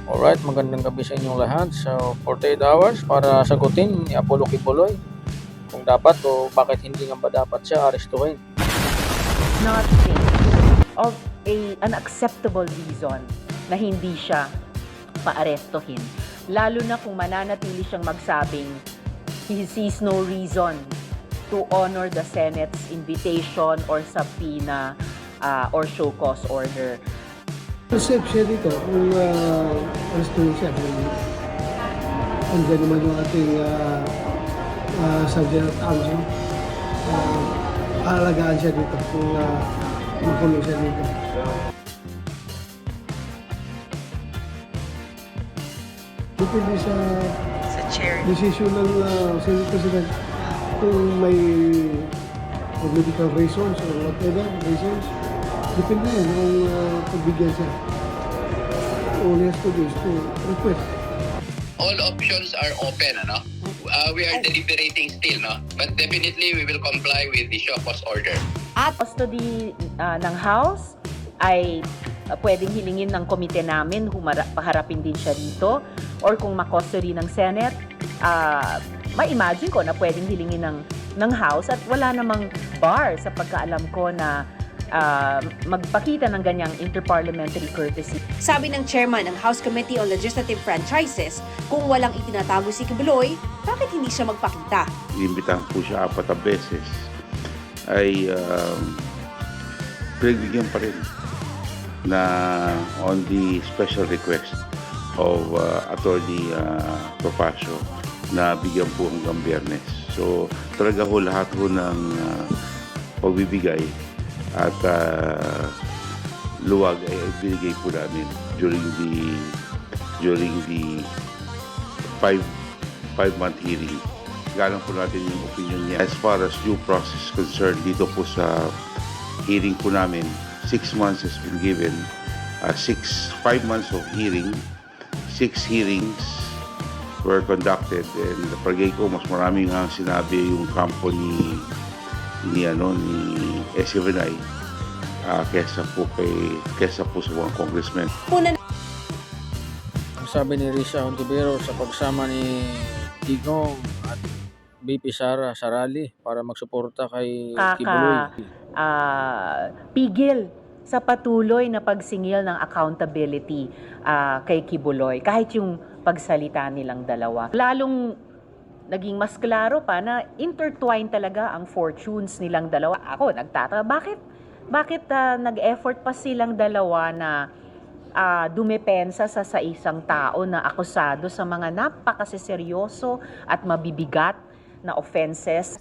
Alright, magandang gabi sa inyong lahat. So, 48 hours para sagutin ni Apollo Kibuloy kung dapat o bakit hindi nga ba dapat siya arestuhin. Not think of an acceptable reason na hindi siya paarestohin. Lalo na kung mananatili siyang magsabing he sees no reason to honor the Senate's invitation or subpoena or show cause order. Safe siya dito kung arestuhin siya. Andiyan naman yung ating Sergeant Anjo. Aalagaan siya dito kung makulong siya dito. Depende sa chair. decision ng Senate President kung may medical reasons or whatever reasons. Depende yan kung pagbigyan siya. All he has to do is to request. All options are open, ano? We are deliberating still, no? But definitely we will comply with the show cause order. At custody ng House ay pwedeng hilingin ng komite namin, paharapin din siya dito. Or kung makustody ng Senate, ma-imagine ko na pwedeng hilingin ng House at wala namang bar sa pagkaalam ko na magpakita ng ganyang interparliamentary courtesy. Sabi ng chairman ng House Committee on Legislative Franchises, kung walang itinatago si Kibuloy, bakit hindi siya magpakita? Inimbitahan po siya 4 beses ay pinagbigyan pa rin na on the special request of Attorney Topacio na bigyan po hanggang Biyernes. So talaga ho lahat ho ng pagbibigay at luwag ay binigay po namin during the 5-month hearing. Galang po natin yung opinion niya. As far as due process concerned, dito po sa hearing po namin, 6 months has been given. 5 months of hearing, 6 hearings were conducted, and the palagay ko mas maraming nga sinabi yung kampo ni SFNI kesa po sa mga congressmen. Ang sabi ni Risa Hontivero sa pagsama ni Digong at BP Sara sa rally para magsuporta kay Kibuloy. Pigil sa patuloy na pagsingil ng accountability kay Kibuloy, kahit yung pagsalita nilang dalawa. Lalong naging mas klaro pa na intertwined talaga ang fortunes nilang dalawa. Ako, nagtataka, bakit nag-effort pa silang dalawa na dumepensa sa isang tao na akusado sa mga napakaseryoso at mabibigat na offenses.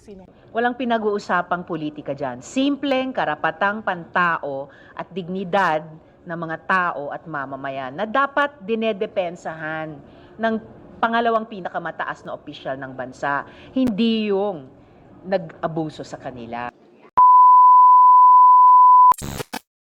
Walang pinag-uusapang politika dyan. Simpleng karapatang pantao at dignidad ng mga tao at mamamayan na dapat dinedepensahan ng pangalawang pinakamataas na opisyal ng bansa. Hindi yung nag-abuso sa kanila.